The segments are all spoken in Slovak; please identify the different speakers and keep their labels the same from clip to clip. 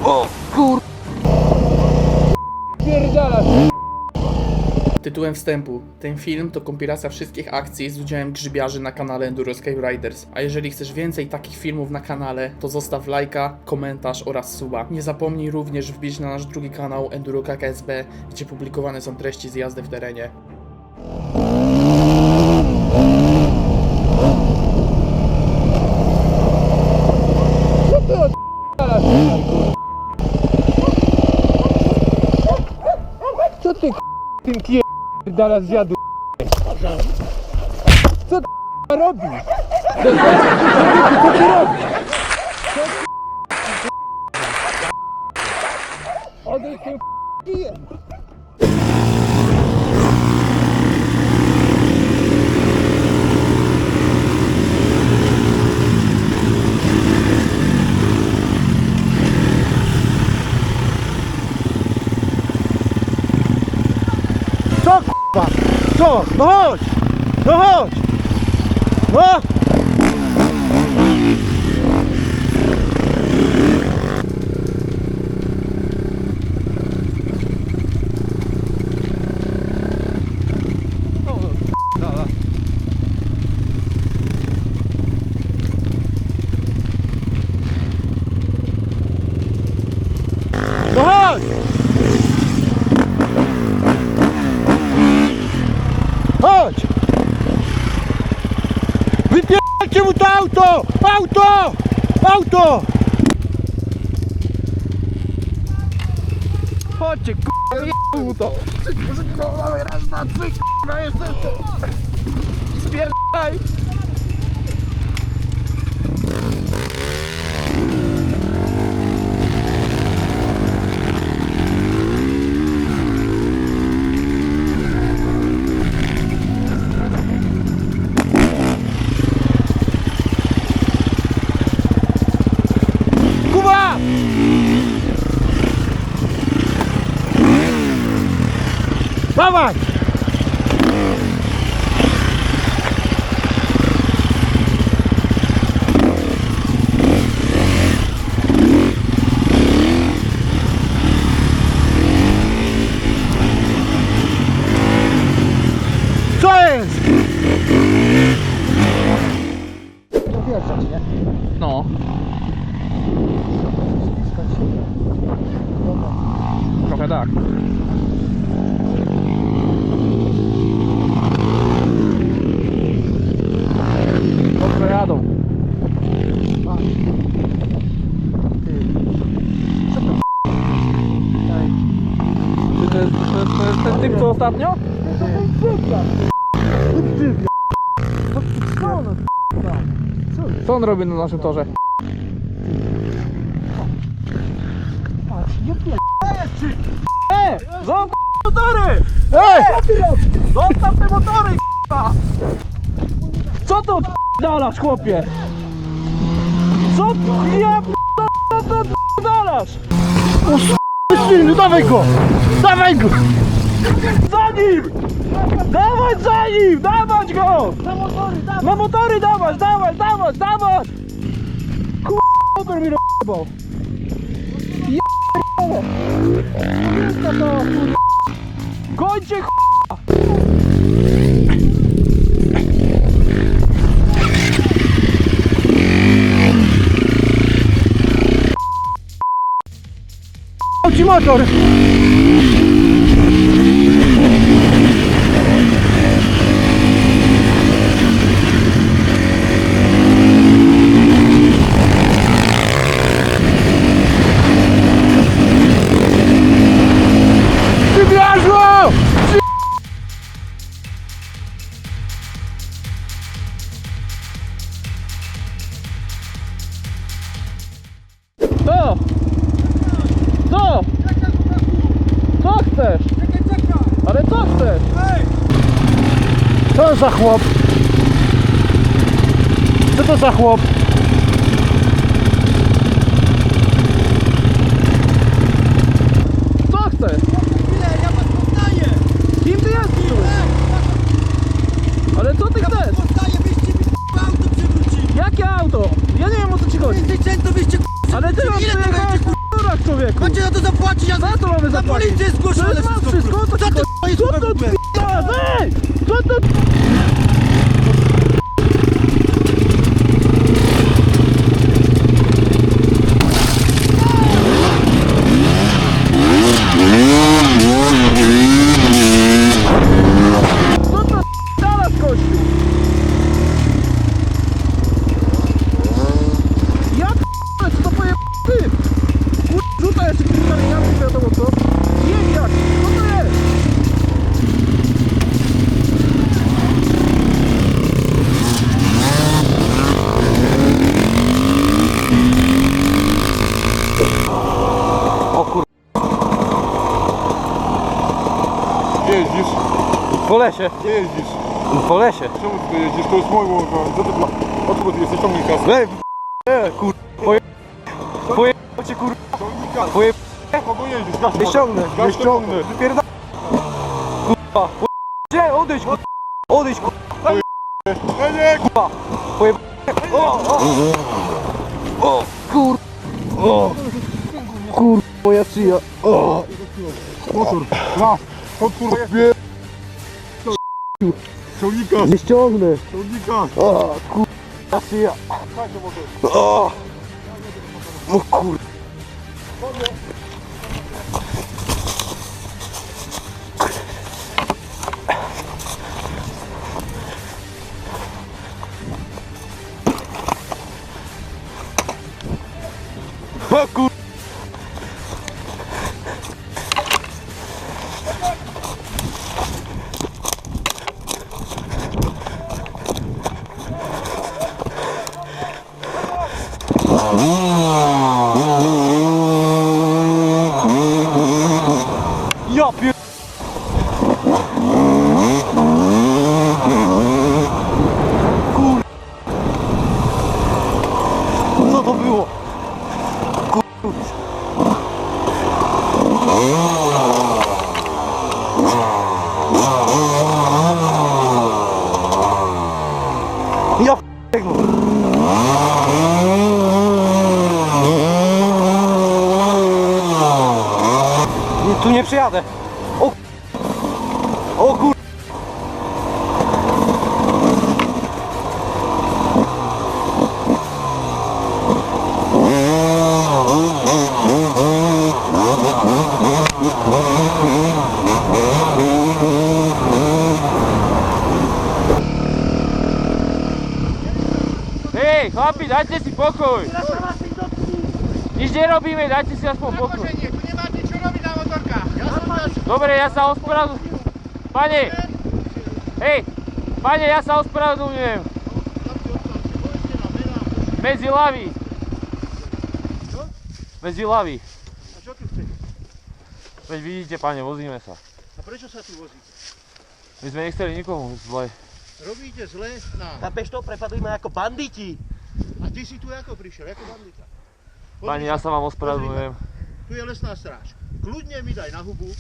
Speaker 1: O kur... Pierdala. Tytułem wstępu. Ten film to kompilacja wszystkich akcji z udziałem grzybiarzy na kanale Enduroscape Riders. A jeżeli chcesz więcej takich filmów na kanale, to zostaw lajka, komentarz oraz suba. Nie zapomnij również wbić na nasz drugi kanał Enduro KSB, gdzie publikowane są treści z jazdy w terenie.
Speaker 2: Co ty tym pierdala zjadł? Co ty robisz? Co ty robisz? Odejdź tym kijem! Co k***a? Co? No chodź! No chodź! No! No chodź! Chodź! Wypierdźcie mu to auto! Auto! Auto! Chodźcie, k***a, jeb mu to! Raz, dwa, trzy, k***a, jeszcze! Spierdaj! Kuba! Dawaj! Co jest? Wjeżdżać, nie?
Speaker 1: No. Trochę tak. Dobrze jadą. To jest ten typ co ostatnio? Co on robi na naszym torze?
Speaker 2: Zostaw motory! Zostaw te motory, k***a! Co to dalasz, chłopie? Co ty? Ja co to dalasz? O synu, dawaj go! Dawaj go! Za nim! Dawać za nim! Dawać go! Na motory dawać! Dawać! Motor mi rozjebał! Kończę k***a! Ci motor!
Speaker 1: Co? Co? Co chcesz? Ale co chcesz?
Speaker 2: Co za chłop? Co to za chłop?
Speaker 1: Co chcesz?
Speaker 3: Ja was poznaję!
Speaker 1: Kim ty jesteś? Ale co ty chcesz?
Speaker 3: Poznaję, wyście mi auto przywrócili!
Speaker 1: Jakie auto? Ja nie wiem o co ci chodzi.
Speaker 3: Więcej często wyście
Speaker 2: Ale ty masz
Speaker 3: ile to
Speaker 2: przejechać
Speaker 3: będzie,
Speaker 2: kurwa, człowieku!
Speaker 3: Macie na to zapłacić, ja
Speaker 2: Za to mamy
Speaker 3: na
Speaker 2: zapłacić!
Speaker 3: policję
Speaker 2: To
Speaker 3: zgłoszę,
Speaker 2: jest mam wszystko,
Speaker 3: Co ty jest
Speaker 2: Co to p***a? Ej! Co to? Co to p***ala z kościół? Ja p***ale, co to poje ty? Kur... rzuca jeszcze tymi kamieniami, nie wiadomo co. Jedź jak, co to jest?
Speaker 4: O kur...
Speaker 2: Gdzie jeździsz?
Speaker 4: Po lesie.
Speaker 2: Gdzie jeździsz?
Speaker 4: Po lesie.
Speaker 2: Czemu ty jeździsz? To jest mój łąk. Co ty ma? Od kogo ty jesteś? Ciągnij kasę.
Speaker 4: Ej, kur... cię kur...
Speaker 2: Ciągnij kasę.
Speaker 4: Poje...
Speaker 2: Kogo jeździsz? Gaś
Speaker 4: Nie ściągnę,
Speaker 2: Gaś
Speaker 4: nie ściągnę. Wypierda... Kurwa. Gdzie? Odejdź kur... Odejdź kur...
Speaker 2: Nie,
Speaker 4: Kurwa. Poje... O! O! Kur... O! Kur... Moja szyja. O!
Speaker 2: motor. Na. Chodź kurwa. Ciągnij kasę.
Speaker 4: Nie ściągnę.
Speaker 2: Ciągnij kasę.
Speaker 4: O! Kur... Moja szyja.
Speaker 2: Daj to motor.
Speaker 4: O! No kur... O kur... Ja pier... Kur... Co to było? Kur... Ja p***ego. Nie, tu nie przyjadę. O, o kur...
Speaker 5: Hej, chlapi, dajte si pokoj! Nič nerobíme, dajte si aspoň pokoj.
Speaker 3: Tu nemáte čo robiť na motorkách.
Speaker 5: Dobre, ja sa ospravedlňujem. Pane! Hej! Pane, ja sa ospravedlňujem. Medzi lavy. Medzi lavy.
Speaker 3: A čo tu chcete?
Speaker 5: Veď vidíte, pane, vozíme sa.
Speaker 3: A prečo sa tu vozíte?
Speaker 5: My sme nechceli nikomu zle.
Speaker 3: Robíte zle na...
Speaker 6: Chápeš to? Prepadli ma ako banditi.
Speaker 3: A ty si tu ako prišiel? Ako bandita?
Speaker 5: Pane, ja sa vám ospravedlňujem.
Speaker 3: Tu je lesná stráž. Kľudne mi daj na hubu.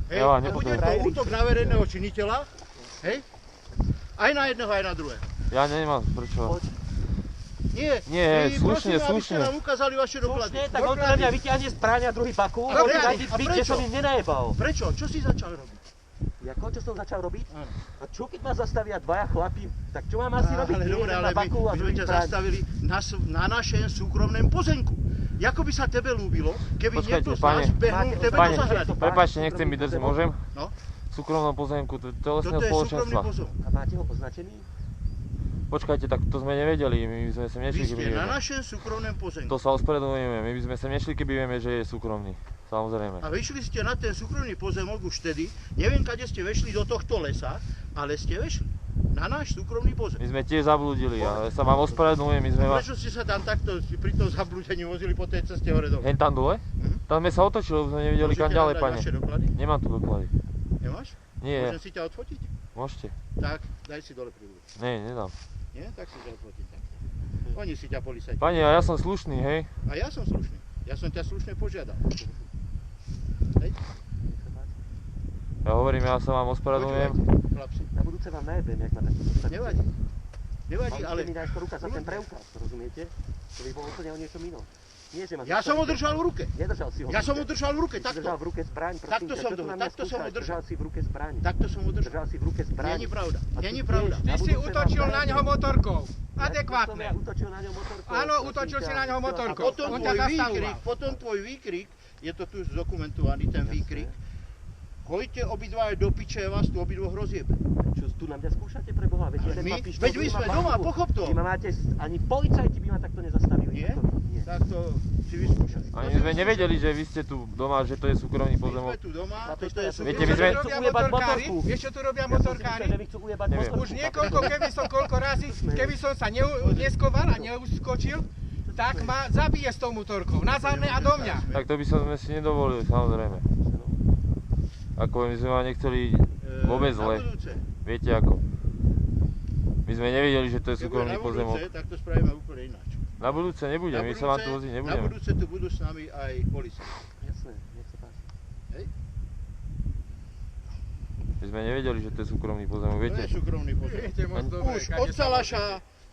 Speaker 3: Hej,
Speaker 5: Ja vám
Speaker 3: a bude
Speaker 5: nepotrebujem.
Speaker 3: to útok na verejného činiteľa. Hej? Aj na jedného, aj na druhého.
Speaker 5: Ja nemám prečo.
Speaker 3: Nie,
Speaker 5: Nie,
Speaker 3: my
Speaker 5: slušne,
Speaker 3: prosím, aby ste
Speaker 5: slušne.
Speaker 3: nám ukázali vaše doklady.
Speaker 6: Slušne, tak on na mňa vyťahne z práňa druhý baku.
Speaker 3: A
Speaker 6: Hovorí,
Speaker 3: prečo?
Speaker 6: daj mi
Speaker 3: A
Speaker 6: byť, kde
Speaker 3: prečo?
Speaker 6: som im nenajebal.
Speaker 3: Prečo? Čo si začal robiť?
Speaker 6: Jako, čo som začal robiť?
Speaker 3: Áno.
Speaker 6: A čo keď ma zastavia dvaja chlapi? Tak čo mám asi robiť?
Speaker 3: Ale
Speaker 6: Jeden
Speaker 3: dobre,
Speaker 6: na
Speaker 3: ale
Speaker 6: baku
Speaker 3: my
Speaker 6: a
Speaker 3: sme
Speaker 6: druhý
Speaker 3: ťa
Speaker 6: v práni.
Speaker 3: zastavili na našem súkromnom pozemku. Jako by sa tebe ľúbilo, keby
Speaker 5: Počkajte,
Speaker 3: niekto z
Speaker 5: pane.
Speaker 3: nás behnul
Speaker 6: Máte-
Speaker 3: tebe do
Speaker 5: Pane,
Speaker 3: zahrady.
Speaker 5: prepáčte, nechcem byť drzý, môžem?
Speaker 3: No.
Speaker 5: V súkromnom pozemku, to je
Speaker 3: Toto
Speaker 5: lesného
Speaker 3: je súkromný
Speaker 5: spoločenstva.
Speaker 3: pozemok.
Speaker 6: A máte ho poznačený?
Speaker 5: Počkajte, tak to sme nevedeli, my by sme sem
Speaker 3: Vy
Speaker 5: nešli, keby
Speaker 3: ste na
Speaker 5: vieme.
Speaker 3: našom súkromnom pozemku.
Speaker 5: To sa ospravedlňujeme, my by sme sem nešli, keby vieme, že je súkromný. Samozrejme.
Speaker 3: A vyšli ste na ten súkromný pozemok už vtedy. Neviem, kade ste vešli do tohto lesa, ale ste vešli na náš súkromný
Speaker 5: My
Speaker 3: pozemok.
Speaker 5: sme tiež zablúdili a ja sa vám ospravedlňujem, my sme vás...
Speaker 3: Prečo ste sa tam takto pri tom zablúdení vozili po tej ceste hore dole?
Speaker 5: Hen tam dole? Tam sme sa otočili, lebo sme nevideli kam
Speaker 3: Môžete
Speaker 5: ďalej,
Speaker 3: nám dať
Speaker 5: pane.
Speaker 3: vaše doklady?
Speaker 5: Nemám tu doklady.
Speaker 3: Nemáš?
Speaker 5: Nie,
Speaker 3: Môžem si ťa odfotiť?
Speaker 5: môžete.
Speaker 3: Tak, daj si dole prívod.
Speaker 5: Nie, nedám.
Speaker 3: Nie? Tak si ťa odfotím takto. Oni si ťa policajti.
Speaker 5: Pane, a ja som slušný, hej?
Speaker 3: A ja som slušný. Ja som ťa slušne požiadal. Hej?
Speaker 5: Ja hovorím, ja sa vám ospravedlňujem.
Speaker 3: Počúvajte, chlapci.
Speaker 6: Na budúce vám najebem, jak ma takto postavíte.
Speaker 3: Nevadí. Nevadí,
Speaker 6: Mali
Speaker 3: ale
Speaker 6: ste mi najskôr ukázať ten preukaz, rozumiete? To by bolo úplne o niečom inom. Nie, že ma
Speaker 3: Ja som ho držal v ruke.
Speaker 6: Nedržal si ho.
Speaker 3: Ja som ho držal v ruke,
Speaker 6: Držal
Speaker 3: takto.
Speaker 6: v ruke zbraň, prosím
Speaker 3: Takto
Speaker 6: ťa.
Speaker 3: som
Speaker 6: Čo tu
Speaker 3: ho-
Speaker 6: na mňa
Speaker 3: takto som ho
Speaker 6: skúšaš?
Speaker 3: držal.
Speaker 6: Držal si v ruke zbraň.
Speaker 3: Takto som ho držal.
Speaker 6: Držal si v ruke zbraň.
Speaker 3: Není pravda,
Speaker 6: A
Speaker 3: není
Speaker 6: ty
Speaker 3: pravda.
Speaker 6: vieš,
Speaker 5: Ty
Speaker 6: na
Speaker 5: si
Speaker 6: budúce
Speaker 5: útočil
Speaker 6: vám
Speaker 5: na
Speaker 6: dám-
Speaker 5: ňoho motorkou.
Speaker 6: Ja som
Speaker 5: Adekvátne.
Speaker 6: ja útočil na ňo motorkou.
Speaker 5: Áno,
Speaker 6: prosím
Speaker 5: útočil si
Speaker 6: ťa.
Speaker 5: na ňoho
Speaker 3: A
Speaker 5: motorkou.
Speaker 3: potom
Speaker 5: On ťa zastavoval.
Speaker 3: tvoj výkrik, je to tu zdokumentovaný, ten výkrik. Choďte obidva do piče, ja vás tu obidvoch rozjebe.
Speaker 6: Čo tu na mňa skúšate pre Boha? Veď jeden má pištol,
Speaker 3: Veď my
Speaker 6: druhý má
Speaker 3: sme doma,
Speaker 6: baku.
Speaker 3: pochop to.
Speaker 6: Vy ma máte, ani policajti by ma takto nezastavili.
Speaker 3: Nie?
Speaker 6: Nie.
Speaker 3: Tak to si vyskúšaj.
Speaker 4: Ani sme nevedeli, že vy ste tu doma, že to je súkromný
Speaker 3: My sme
Speaker 4: pozemok.
Speaker 3: tu doma,
Speaker 6: Chápeš
Speaker 3: toto
Speaker 6: to?
Speaker 3: je
Speaker 6: Ja som
Speaker 4: Viete,
Speaker 3: súkromný.
Speaker 4: my sme-
Speaker 5: Vieš, čo
Speaker 6: Chcú
Speaker 5: robia
Speaker 6: ujebať
Speaker 5: motorkári?
Speaker 6: motorku.
Speaker 5: Vieš, čo tu robia
Speaker 6: Ja som si myslel,
Speaker 5: motorkári?
Speaker 6: že vy chcú ujebať
Speaker 4: Neviem.
Speaker 6: motorku.
Speaker 5: Už niekoľko, keby som koľko razy, keby som sa neskoval a neuskočil, tak ma zabije s tou motorkou. Na zadné a do mňa.
Speaker 4: Tak to by sme si nedovolili, samozrejme. Ako my sme vám nechceli vôbec
Speaker 3: Na
Speaker 4: zle.
Speaker 3: budúce.
Speaker 4: Viete ako. My sme nevedeli, že to je
Speaker 3: Keď bude
Speaker 4: súkromný
Speaker 3: na
Speaker 4: pozemok.
Speaker 3: budúce, tak to spravíme úplne ináč.
Speaker 4: Na budúce nebudem, my sa vám tu voziť
Speaker 3: Na
Speaker 4: nebudeme.
Speaker 3: budúce tu budú s nami aj policajti.
Speaker 6: Jasné, nech sa páči.
Speaker 4: My sme nevedeli, že to je súkromný pozemok,
Speaker 3: To
Speaker 4: viete.
Speaker 3: je súkromný pozemok.
Speaker 5: Viete moc dobre,
Speaker 3: Už
Speaker 5: kade
Speaker 3: od
Speaker 5: sa
Speaker 3: Salaša,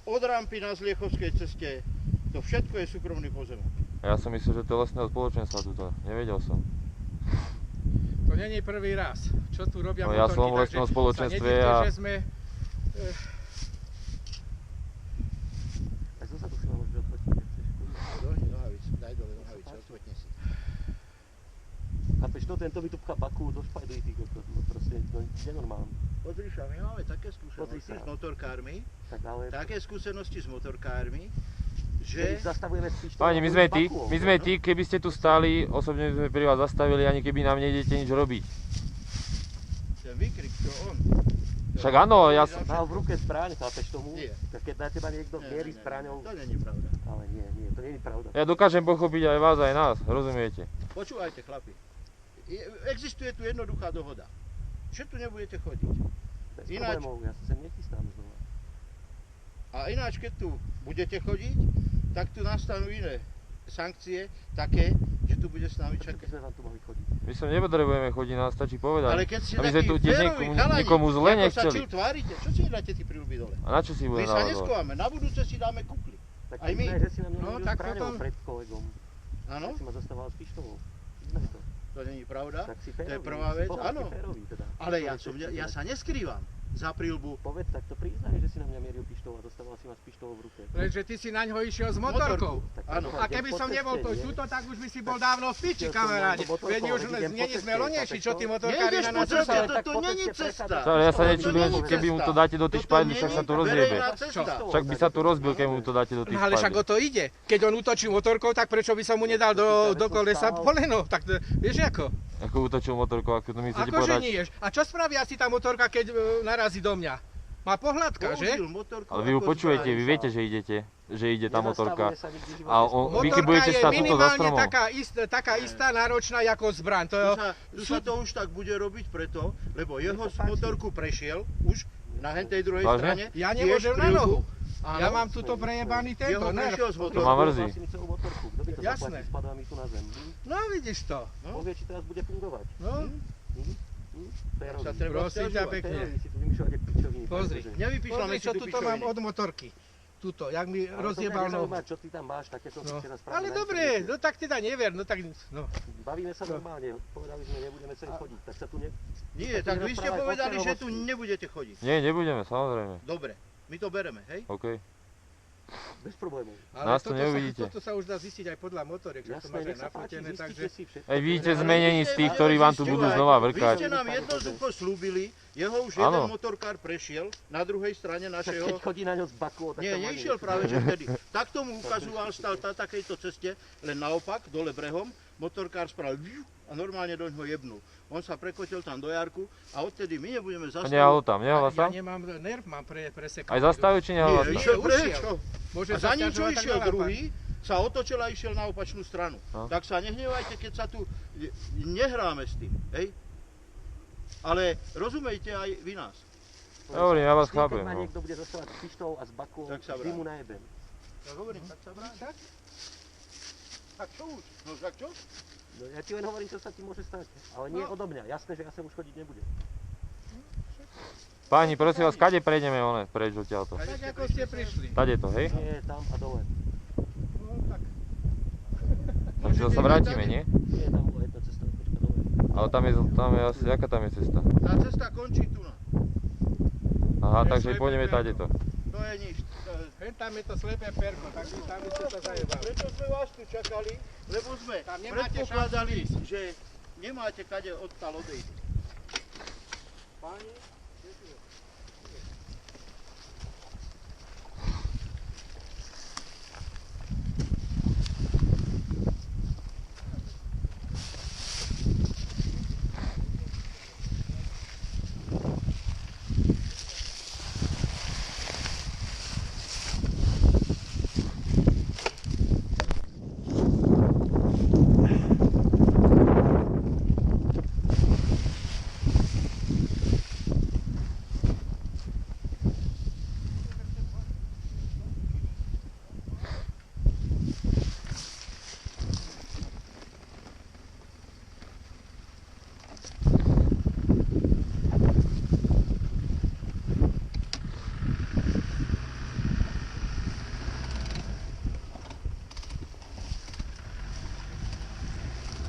Speaker 3: od rampy na Zliechovskej ceste, to všetko je súkromný pozemok.
Speaker 4: A ja som myslel, že to je lesného spoločenstva tuto. Nevedel som.
Speaker 5: To není prvý raz, čo tu robia
Speaker 4: No, ja
Speaker 5: motorky,
Speaker 4: som v
Speaker 5: takže
Speaker 4: lesnom
Speaker 5: sa
Speaker 4: spoločenstve
Speaker 5: nedivte,
Speaker 4: a-
Speaker 5: že sme...
Speaker 6: Aj zozadu si ma môžeš odfotiť, keď chceš.
Speaker 3: Dohni nohavice, daj dole nohavice, odfoťne si.
Speaker 6: Chápeš to? Tento mi tu pchá baku do špajdu i ty kokos. No proste, no nenormálne.
Speaker 3: Pozri sa, my máme také
Speaker 6: Pozri
Speaker 3: skúsenosti
Speaker 6: sa.
Speaker 3: s motorkármi,
Speaker 6: Tak ale...
Speaker 3: také skúsenosti s motorkármi,
Speaker 6: Keď
Speaker 3: že...
Speaker 6: zastavujeme s pištolom,
Speaker 4: Páni, my sme tí,
Speaker 6: baku,
Speaker 4: my sme tí, keby ste tu stáli, osobne by sme pri vás zastavili, ani keby nám nejdete nič robiť.
Speaker 3: Ten výkrik, to on.
Speaker 4: Však áno, ja som...
Speaker 6: Mal v ruke zbraň, chápeš tomu?
Speaker 3: Nie.
Speaker 6: Tak keď na teba niekto mierí
Speaker 3: Nie,
Speaker 6: zbraňou...
Speaker 3: To není pravda.
Speaker 6: Ale nie, to nie je pravda.
Speaker 4: Ja dokážem pochopiť aj vás, aj nás, rozumiete?
Speaker 3: Počúvajte, chlapi. Existuje tu jednoduchá dohoda. Že tu nebudete chodiť.
Speaker 6: Bez
Speaker 3: Ináč-
Speaker 6: problémov, ja sa sem nechystám znova.
Speaker 3: A ináč, keď tu budete chodiť, tak tu nastanú iné sankcie, také, že tu bude s nami
Speaker 6: Prečo by
Speaker 3: čakať.
Speaker 6: sme vám tu mohli chodiť?
Speaker 4: My sa nepotrebujeme chodiť, nás stačí povedať.
Speaker 3: Ale keď ste
Speaker 4: A my sme
Speaker 3: takí
Speaker 4: tu tiež
Speaker 3: féroví chalani,
Speaker 4: nikomu zle
Speaker 3: ako sa
Speaker 4: nechceli.
Speaker 3: čil tvárite, čo si dáte tí prilby dole?
Speaker 4: A na čo si
Speaker 3: My
Speaker 4: budem
Speaker 3: sa
Speaker 4: naladovať?
Speaker 3: neskováme, na budúce si dáme kukly.
Speaker 6: Tak
Speaker 3: Aj my.
Speaker 6: priznaj, že si na mňa
Speaker 5: No,
Speaker 6: mieril
Speaker 5: tak
Speaker 6: zbraňou
Speaker 5: potom-
Speaker 6: pred kolegom.
Speaker 3: Áno,
Speaker 6: Tak si ma zastával s pištolou. Priznaj to.
Speaker 3: to není pravda.
Speaker 6: Tak si
Speaker 3: To je
Speaker 6: férový.
Speaker 3: prvá
Speaker 6: si
Speaker 3: vec,
Speaker 6: bohatý
Speaker 3: áno.
Speaker 6: férový teda.
Speaker 3: Ale ja
Speaker 6: Človek,
Speaker 3: sa neskrývam za prilbu.
Speaker 6: Povedz, tak to priznaj, že si na mňa mieril pištol a dostával si ma s pištolou v ruke.
Speaker 5: Lenže ty si na ňo išiel s motorkou.
Speaker 6: Tak
Speaker 3: Áno.
Speaker 5: A keby som nebol to tuto, tak už by si bol dávno v piči, kamaráde. Veď už není sme lonejší, čo tí motorkári
Speaker 3: Nejdeš
Speaker 5: na
Speaker 3: po
Speaker 5: nás
Speaker 3: ceste,
Speaker 5: čakajú.
Speaker 3: to není cesta.
Speaker 4: Sorry, ja sa
Speaker 3: To
Speaker 4: nečudujem,
Speaker 3: není
Speaker 4: keby mu to
Speaker 3: cesta.
Speaker 4: dáte do tej
Speaker 3: Toto
Speaker 4: špajdy, však
Speaker 3: není
Speaker 4: sa tu rozjebe.
Speaker 3: verejná cesta.
Speaker 4: Však by sa tu rozbil, keď mu to dáte do tej
Speaker 5: No ale však o
Speaker 4: špajdy.
Speaker 5: to ide. Keď on útočí motorkou, tak prečo by som mu nedal do kolesa poleno? Tak to, vieš ako?
Speaker 4: Ako útočil motorkou, ako to mi chcete
Speaker 5: Akože
Speaker 4: povedať?
Speaker 5: nieš. A čo spraví asi tá motorka, keď narazí do mňa? Má pohľadka, že?
Speaker 3: Použil motorku
Speaker 4: Ale vy ju
Speaker 3: ako
Speaker 4: počujete,
Speaker 3: zbraň.
Speaker 4: vy viete, že idete, že ide tá motorka.
Speaker 6: Sa nikdy v živote
Speaker 4: A on-
Speaker 6: spolu.
Speaker 4: Vy keď
Speaker 5: Motorka
Speaker 4: budete
Speaker 5: je
Speaker 4: stať tuto za
Speaker 5: minimálne
Speaker 4: stromom.
Speaker 5: taká istá náročná ako zbraň. To je,
Speaker 3: Tu sa to už tak bude robiť preto, lebo jeho
Speaker 6: sa páči.
Speaker 3: motorku prešiel už na hentej druhej
Speaker 4: Vážne?
Speaker 3: strane.
Speaker 5: Ja
Speaker 3: tiež
Speaker 5: nemôžem na
Speaker 3: prilbu.
Speaker 5: nohu.
Speaker 3: Áno,
Speaker 5: Ja mám tuto prejebaný
Speaker 3: jeho
Speaker 5: tento nerv.
Speaker 3: prešiel z
Speaker 4: To ma
Speaker 3: motorku.
Speaker 4: mrzí.
Speaker 6: Vlastní mi celú motorku. Kto by to
Speaker 5: Jasné.
Speaker 6: zaplatil? Spadá mi tu na zem.
Speaker 5: No vidíš to.
Speaker 6: Boh vie, či teraz bude fungovať.
Speaker 5: No,
Speaker 6: Férový.
Speaker 3: Sa treba
Speaker 5: prosím ťa
Speaker 3: sťažovať.
Speaker 5: pekne.
Speaker 6: Férový si tu vymýšľate pičoviny.
Speaker 5: Pozri.
Speaker 6: pretože-
Speaker 3: Nevypíšľame
Speaker 5: Pozri,
Speaker 3: si
Speaker 5: čo
Speaker 3: tu
Speaker 5: tuto mám
Speaker 3: pičoviny.
Speaker 5: od motorky. Tuto, jak mi
Speaker 6: Ale to mňa
Speaker 5: rozjebal nohu.
Speaker 6: nezaujíma, čo ty tam máš, také som si
Speaker 5: No.
Speaker 6: včera spravil.
Speaker 5: Ale
Speaker 6: na
Speaker 5: dobre,
Speaker 6: internete.
Speaker 5: no tak teda never, no tak, no.
Speaker 6: Bavíme sa normálne, povedali sme, nebudeme sa chodiť, tak sa tu ne...
Speaker 3: Nie, tak vy ste povedali, že tu nebudete chodiť.
Speaker 4: Nie, nebudeme, samozrejme.
Speaker 3: Dobre, my to bereme, hej?
Speaker 4: OK.
Speaker 6: Bez problémov.
Speaker 5: Ale
Speaker 4: Nás tu
Speaker 5: toto
Speaker 4: neuvidíte.
Speaker 5: toto sa už dá zistiť aj podľa motoriek, že to
Speaker 6: Jasné,
Speaker 5: máš aj
Speaker 6: nech sa páči,
Speaker 5: nafotené, takže...
Speaker 6: zistite si všetko.
Speaker 4: Aj vidíte zmenení z tých, ktorí vám tu budú znova
Speaker 3: Vy
Speaker 4: vrkať.
Speaker 3: ste nám jednoducho slúbili, jeho už
Speaker 4: Áno.
Speaker 3: jeden motorkár prešiel na druhej strane
Speaker 6: Však
Speaker 3: našeho...
Speaker 6: keď chodí na ňo z baku, tak
Speaker 3: Nie,
Speaker 6: to má
Speaker 3: nešiel
Speaker 6: niečo.
Speaker 3: práve že vtedy. Tak tomu ukazoval, stal na takejto ceste, len naopak, dole brehom, motorkár spravil viu a normálne do ňoho jebnul. On sa prekotil tam do jarku a odtedy my nebudeme
Speaker 4: A
Speaker 3: zastaviť.
Speaker 4: nehalo tam,
Speaker 5: Ja
Speaker 4: nehalo tam?
Speaker 5: nemám nerv, mám presekaný.
Speaker 4: Aj zastavil, či nehalo
Speaker 3: Nie,
Speaker 4: tam?
Speaker 3: išiel
Speaker 5: Ušiel.
Speaker 3: prečo?
Speaker 5: Môže
Speaker 3: A
Speaker 5: sa
Speaker 3: za ním, čo
Speaker 5: sťažovať, tak
Speaker 3: išiel
Speaker 5: nalápať.
Speaker 3: druhý, sa otočil a išiel na opačnú stranu.
Speaker 4: No.
Speaker 3: Tak sa nehnevajte, keď sa tu nehráme s tým, hej? Ale rozumejte aj vy nás.
Speaker 4: Hovorím, ja vás
Speaker 6: Vždy, keď
Speaker 4: chápem,
Speaker 6: ma
Speaker 4: no.
Speaker 6: niekto bude zastávať s pištolou a s bakou,
Speaker 3: Tak sa
Speaker 6: vždy
Speaker 3: vráť.
Speaker 6: mu najebem.
Speaker 3: Tak hovorím, tak sa vráť. Tak čo už? No tak čo?
Speaker 6: No, ja ti len hovorím, čo sa ti môže stať. Ale nie odo mňa. Jasné, že ja sem už chodiť nebudem.
Speaker 4: Páni, prosím vás, kade prejdeme preč odtiaľto?
Speaker 5: Tak ako ste prišli.
Speaker 4: Tade to, hej?
Speaker 6: Nie, tam a dole.
Speaker 5: No tak.
Speaker 4: Asi sa vrátime, nie?
Speaker 6: Nie, tam bola jedna cesta, počka dole.
Speaker 4: Ale tam je asi, jaká tam je cesta?
Speaker 3: Tá cesta končí tu na.
Speaker 4: Aha, takže pôjdeme tady to.
Speaker 3: To je nič.
Speaker 5: Hen tam je to slepé perko, tak tam by ste to zajebali.
Speaker 3: Prečo sme vás tu čakali? Lebo sme
Speaker 5: Tam nemáte
Speaker 3: predpokladali,
Speaker 5: šancu ísť.
Speaker 3: že nemáte kade odtiaľ odejsť. Páni,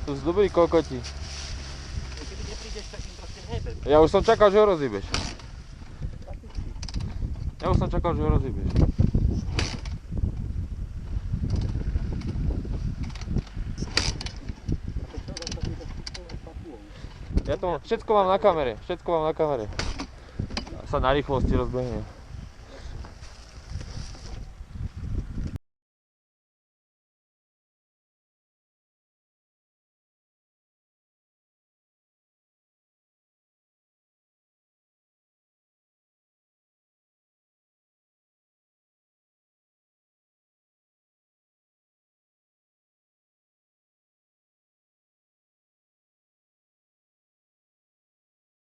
Speaker 4: To sú dobrí kokoti.
Speaker 6: Keby neprídeš, tak im proste hejbem.
Speaker 4: Ja už som čakal, že ho rozjebeš. Ja už som čakal, že ho rozjebeš. Ja to všetko mám na kamere, všetko mám na kamere. Sa na rýchlosti rozbehnem.